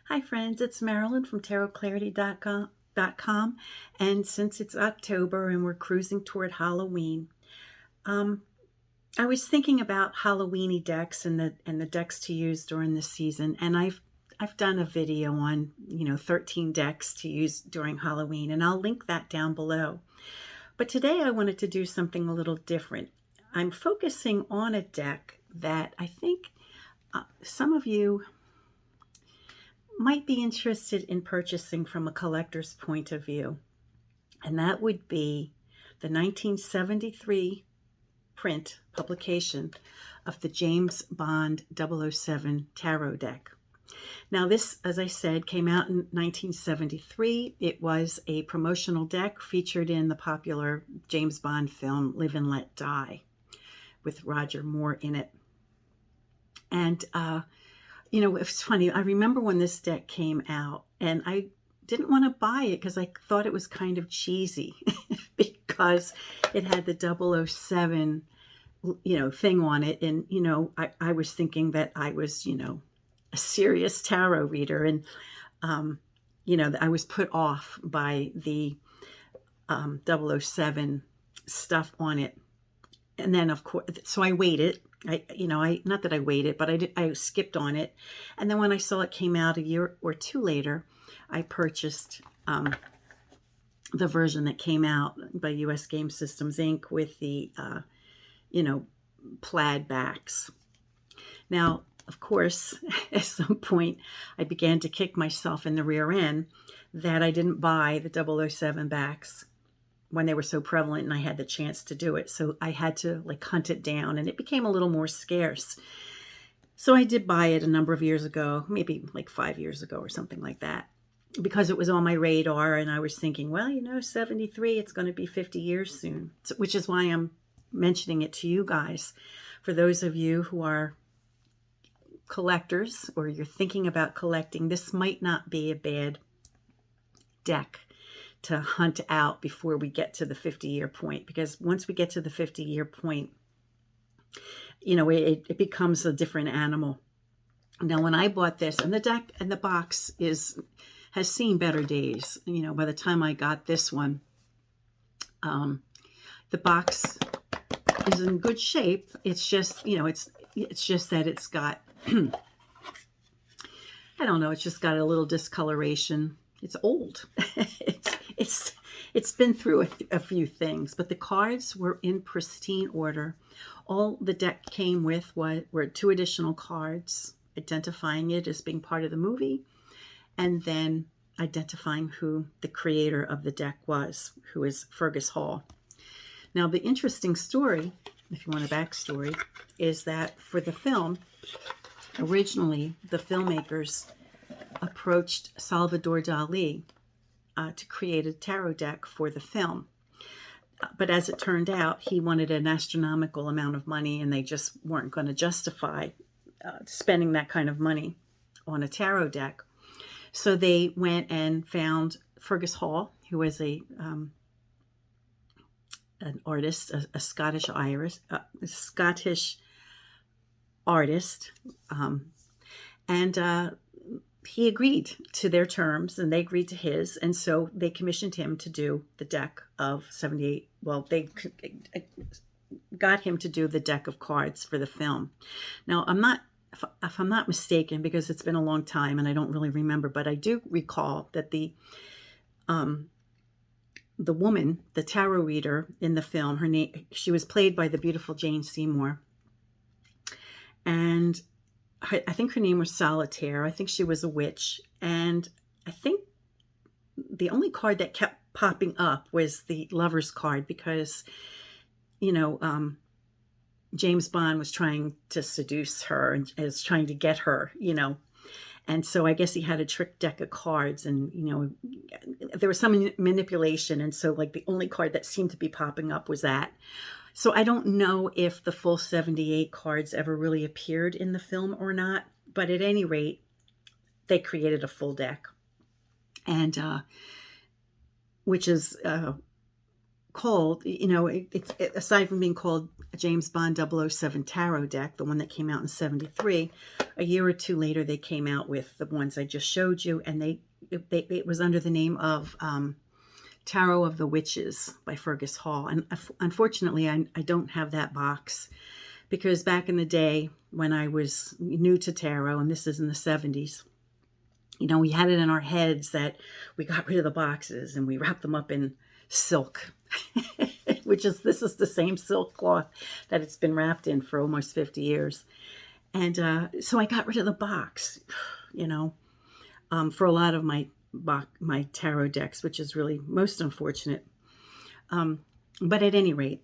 Hi friends, it's Marilyn from tarotclarity.com, and since it's October and we're cruising toward Halloween, um, I was thinking about Halloweeny decks and the decks to use during the season, and I've done a video on 13 decks to use during Halloween, and I'll link that down below. But today I wanted to do something a little different. I'm focusing on a deck that I think some of you might be interested in purchasing from a collector's point of view, and that would be the 1973 print publication of the James Bond 007 tarot deck. Now this, as I said, came out in 1973. It was a promotional deck featured in the popular James Bond film Live and Let Die with Roger Moore in it. And it's funny. I remember when this deck came out, and I didn't want to buy it because I thought it was kind of cheesy because it had the 007, thing on it. And, I was thinking that I was, a serious tarot reader. And, I was put off by the 007 stuff on it. And then, of course, so I waited. Not that I waited, but I skipped on it. And then when I saw it came out a year or two later, I purchased the version that came out by US Game Systems Inc. with the, plaid backs. Now, of course, at some point, I began to kick myself in the rear end that I didn't buy the 007 backs when they were so prevalent and I had the chance to do it. So I had to hunt it down, and it became a little more scarce. So I did buy it a number of years ago, maybe 5 years ago or something like that, because it was on my radar. And I was thinking, well, 73, it's going to be 50 years soon, which is why I'm mentioning it to you guys. For those of you who are collectors or you're thinking about collecting, this might not be a bad deck to hunt out before we get to the 50-year point, because once we get to the 50-year point, it becomes a different animal. Now, when I bought this, and the deck and the box has seen better days. By the time I got this one, the box is in good shape. It's just, it's just that it's got, I don't know, it's just got a little discoloration. It's old. It's been through a few things, but the cards were in pristine order. All the deck came with were 2 additional cards identifying it as being part of the movie, and then identifying who the creator of the deck was, who is Fergus Hall. Now, the interesting story, if you want a backstory, is that for the film, originally the filmmakers approached Salvador Dali to create a tarot deck for the film. But as it turned out, he wanted an astronomical amount of money, and they just weren't going to justify spending that kind of money on a tarot deck. So they went and found Fergus Hall, who was an artist, a Scottish artist, and he agreed to their terms, and they agreed to his, and so they commissioned him to do the deck of 78. Well, they got him to do the deck of cards for the film. Now, if I'm not mistaken, because it's been a long time and I don't really remember, but I do recall that the woman, the tarot reader in the film, she was played by the beautiful Jane Seymour, and I think her name was Solitaire. I think she was a witch. And I think the only card that kept popping up was the Lover's card, because, James Bond was trying to seduce her and is trying to get her, And so I guess he had a trick deck of cards, and, there was some manipulation. And so the only card that seemed to be popping up was that. So I don't know if the full 78 cards ever really appeared in the film or not, but at any rate, they created a full deck, and which is called, aside from being called a James Bond 007 Tarot deck, the one that came out in 73, a year or two later they came out with the ones I just showed you, and it was under the name of Tarot of the Witches by Fergus Hall. And unfortunately, I don't have that box, because back in the day when I was new to tarot, and this is in the 70s, we had it in our heads that we got rid of the boxes and we wrapped them up in silk, this is the same silk cloth that it's been wrapped in for almost 50 years. And so I got rid of the box, for a lot of my tarot decks, which is really most unfortunate. But at any rate,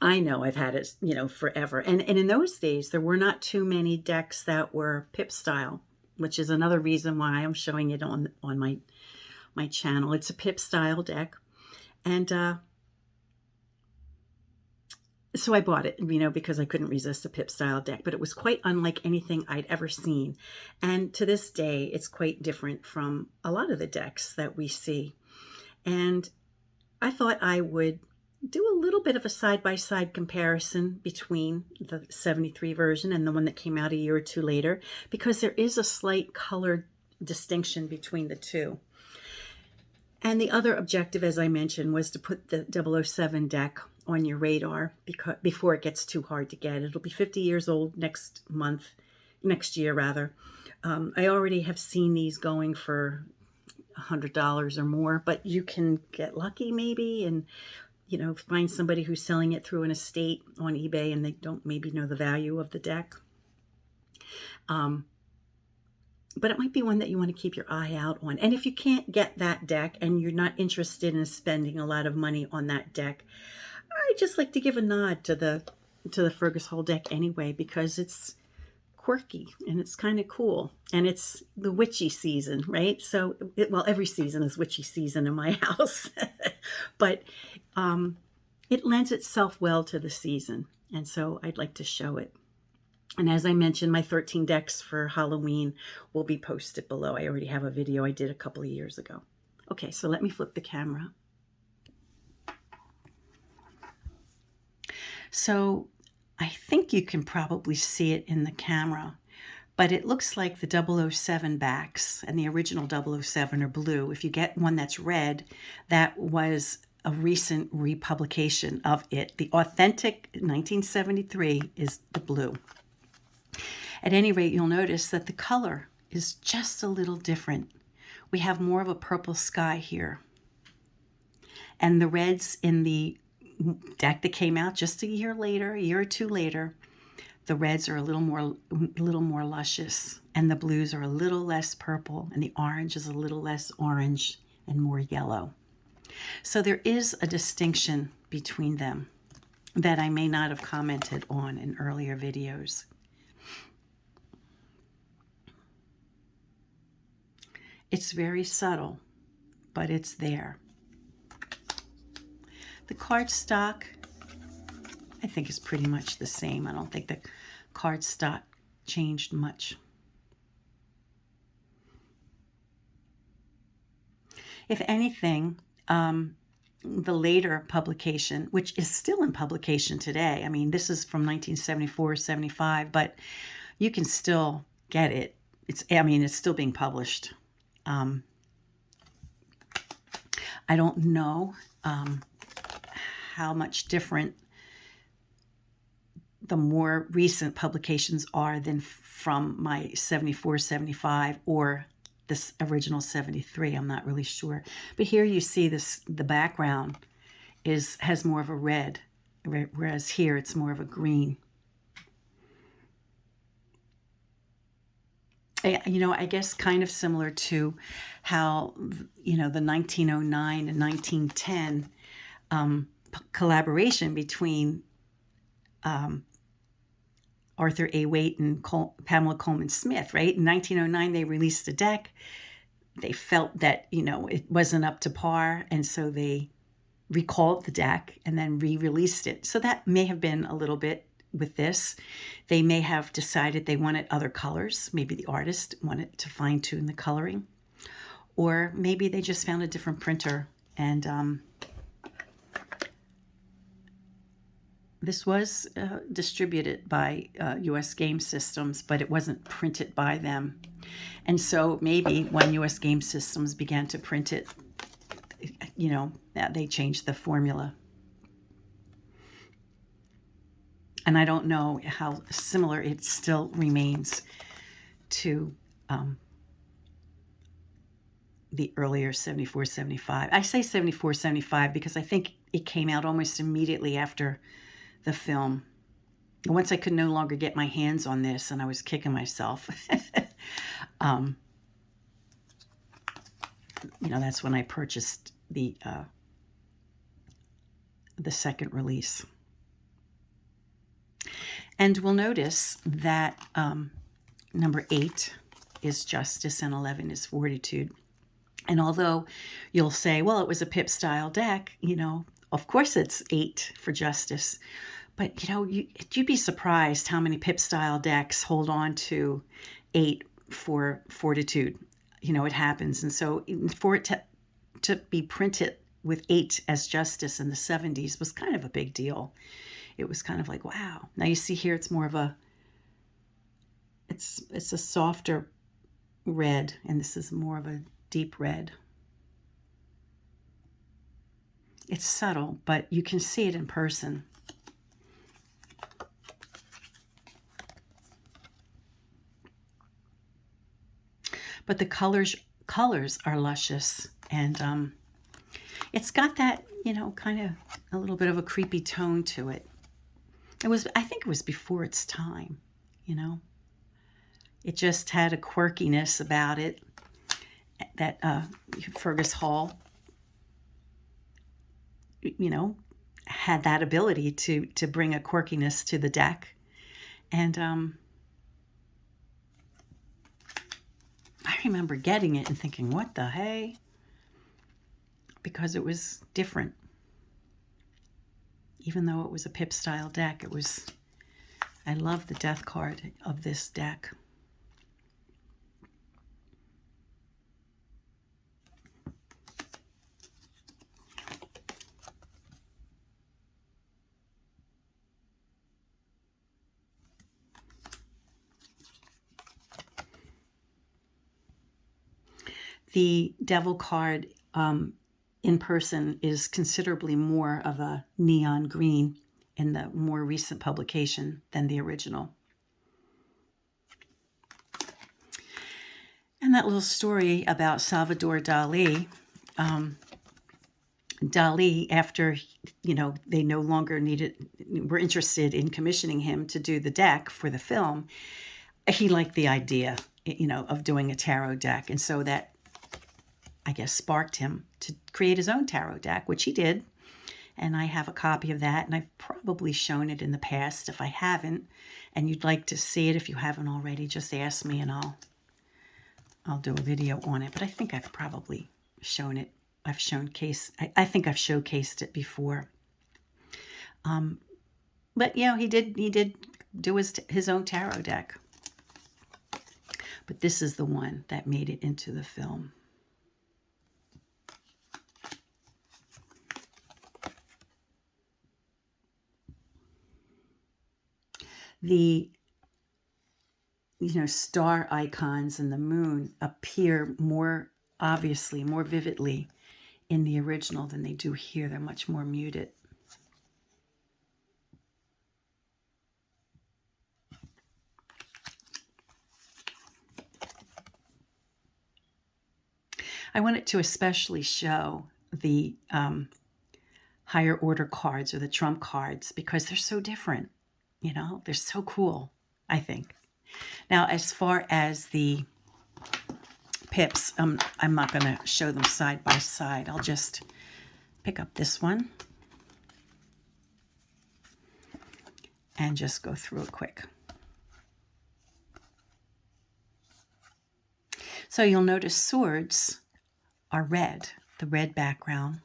I know I've had it, forever. And in those days, there were not too many decks that were pip style, which is another reason why I'm showing it on my channel. It's a pip style deck. And so I bought it, because I couldn't resist a pip style deck, but it was quite unlike anything I'd ever seen. And to this day, it's quite different from a lot of the decks that we see. And I thought I would do a little bit of a side-by-side comparison between the 73 version and the one that came out a year or two later, because there is a slight color distinction between the two. And the other objective, as I mentioned, was to put the 007 deck on your radar before it gets too hard to get. It'll be 50 years old next year rather. I already have seen these going for $100 or more, but you can get lucky maybe and find somebody who's selling it through an estate on eBay and they don't maybe know the value of the deck. But it might be one that you want to keep your eye out on. And if you can't get that deck and you're not interested in spending a lot of money on that deck, I just like to give a nod to the Fergus Hall deck anyway, because it's quirky and it's kind of cool, and it's the witchy season, right? So every season is witchy season in my house, but it lends itself well to the season, and so I'd like to show it. And as I mentioned, my 13 decks for Halloween will be posted below. I already have a video I did a couple of years ago. Okay, so let me flip the camera. So I think you can probably see it in the camera, but it looks like the 007 backs, and the original 007 are blue. If you get one that's red, that was a recent republication of it. The authentic 1973 is the blue. At any rate, you'll notice that the color is just a little different. We have more of a purple sky here. And the reds in the deck that came out just a year or two later, the reds are a little more luscious, and the blues are a little less purple, and the orange is a little less orange and more yellow. So there is a distinction between them that I may not have commented on in earlier videos. It's very subtle, but it's there. The cardstock, I think, is pretty much the same. I don't think the cardstock changed much. If anything, the later publication, which is still in publication today, I mean, this is from 1974, 75, but you can still get it. It's still being published. I don't know how much different the more recent publications are than from my 74, 75 or this original 73. I'm not really sure. But here you see the background has more of a red, whereas here it's more of a green. I guess kind of similar to how, the 1909 and 1910 collaboration between Arthur A. Waite and Pamela Coleman Smith, right? In 1909, they released a deck. They felt that, it wasn't up to par, and so they recalled the deck and then re-released it. So that may have been a little bit with this. They may have decided they wanted other colors. Maybe the artist wanted to fine-tune the coloring. Or maybe they just found a different printer and This was distributed by U.S. Game Systems, but it wasn't printed by them. And so maybe when U.S. Game Systems began to print it, you know, they changed the formula. And I don't know how similar it still remains to the earlier 74, 75. I say 74, 75 because I think it came out almost immediately after the film. Once I could no longer get my hands on this and I was kicking myself. You know, that's when I purchased the second release. And we'll notice that number 8 is justice and 11 is fortitude. And although you'll say, well, it was a pip style deck, you know, of course it's 8 for justice. But, you know, you'd be surprised how many pip style decks hold on to 8 for fortitude. You know, it happens. And so for it to be printed with 8 as justice in the 70s was kind of a big deal. It was kind of like, wow. Now you see here, it's more of a, it's a softer red, and this is more of a deep red. It's subtle, but you can see it in person. But the colors are luscious, and it's got that, you know, kind of a little bit of a creepy tone to it. I think it was before its time, you know. It just had a quirkiness about it that Fergus Hall, you know, had that ability to bring a quirkiness to the deck. And I remember getting it and thinking, what the hey? Because it was different. Even though it was a pip style deck, I love the death card of this deck. The devil card in person is considerably more of a neon green in the more recent publication than the original. And that little story about Salvador Dali, Dali, after, you know, they no longer were interested in commissioning him to do the deck for the film, he liked the idea, you know, of doing a tarot deck. And so that, I guess, sparked him to create his own tarot deck, which he did. And I have a copy of that, and I've probably shown it in the past. If I haven't, and you'd like to see it, if you haven't already, just ask me and I'll do a video on it. But I think I've probably shown it. I think I've showcased it before. But you know, he did do his own tarot deck. But this is the one that made it into the film. The, you know, star icons and the moon appear more obviously, more vividly in the original than they do here. They're much more muted. I wanted to especially show the higher order cards, or the trump cards, because they're so different. You know, they're so cool, I think. Now, as far as the pips, I'm not going to show them side by side. I'll just pick up this one and just go through it quick. So you'll notice swords are red, the red background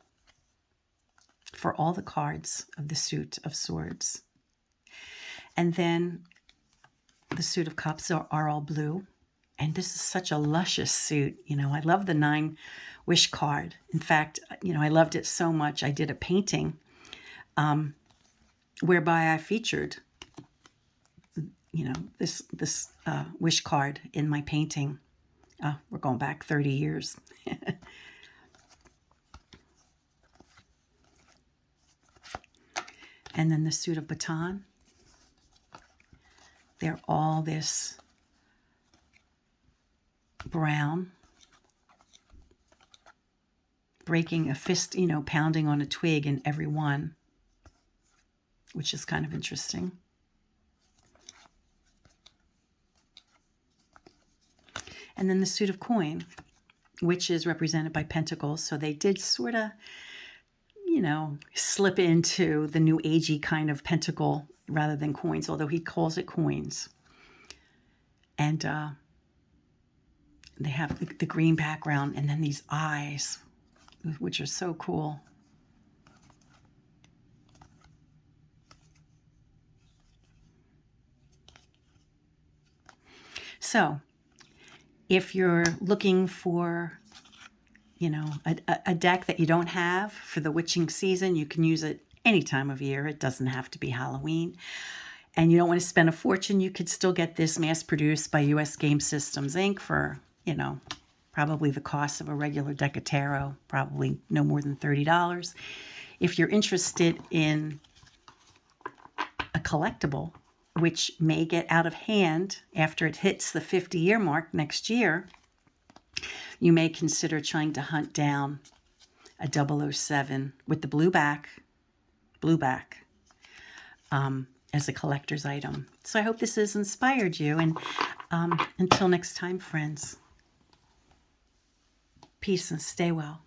for all the cards of the suit of swords. And then the suit of cups are all blue. And this is such a luscious suit. You know, I love the 9 wish card. In fact, you know, I loved it so much, I did a painting whereby I featured, this wish card in my painting. We're going back 30 years. And then the suit of baton. They're all this brown, breaking a fist, pounding on a twig in every one, which is kind of interesting. And then the suit of coin, which is represented by pentacles. So they did sort of, slip into the new agey kind of pentacle rather than coins, although he calls it coins. And they have the green background and then these eyes, which are so cool. So if you're looking for, a deck that you don't have for the witching season, you can use it any time of year. It doesn't have to be Halloween. And you don't want to spend a fortune, you could still get this mass-produced by U.S. Game Systems, Inc. for, probably the cost of a regular deck of tarot, probably no more than $30. If you're interested in a collectible, which may get out of hand after it hits the 50-year mark next year, you may consider trying to hunt down a 007 with the blue back, as a collector's item. So I hope this has inspired you. And until next time, friends, peace and stay well.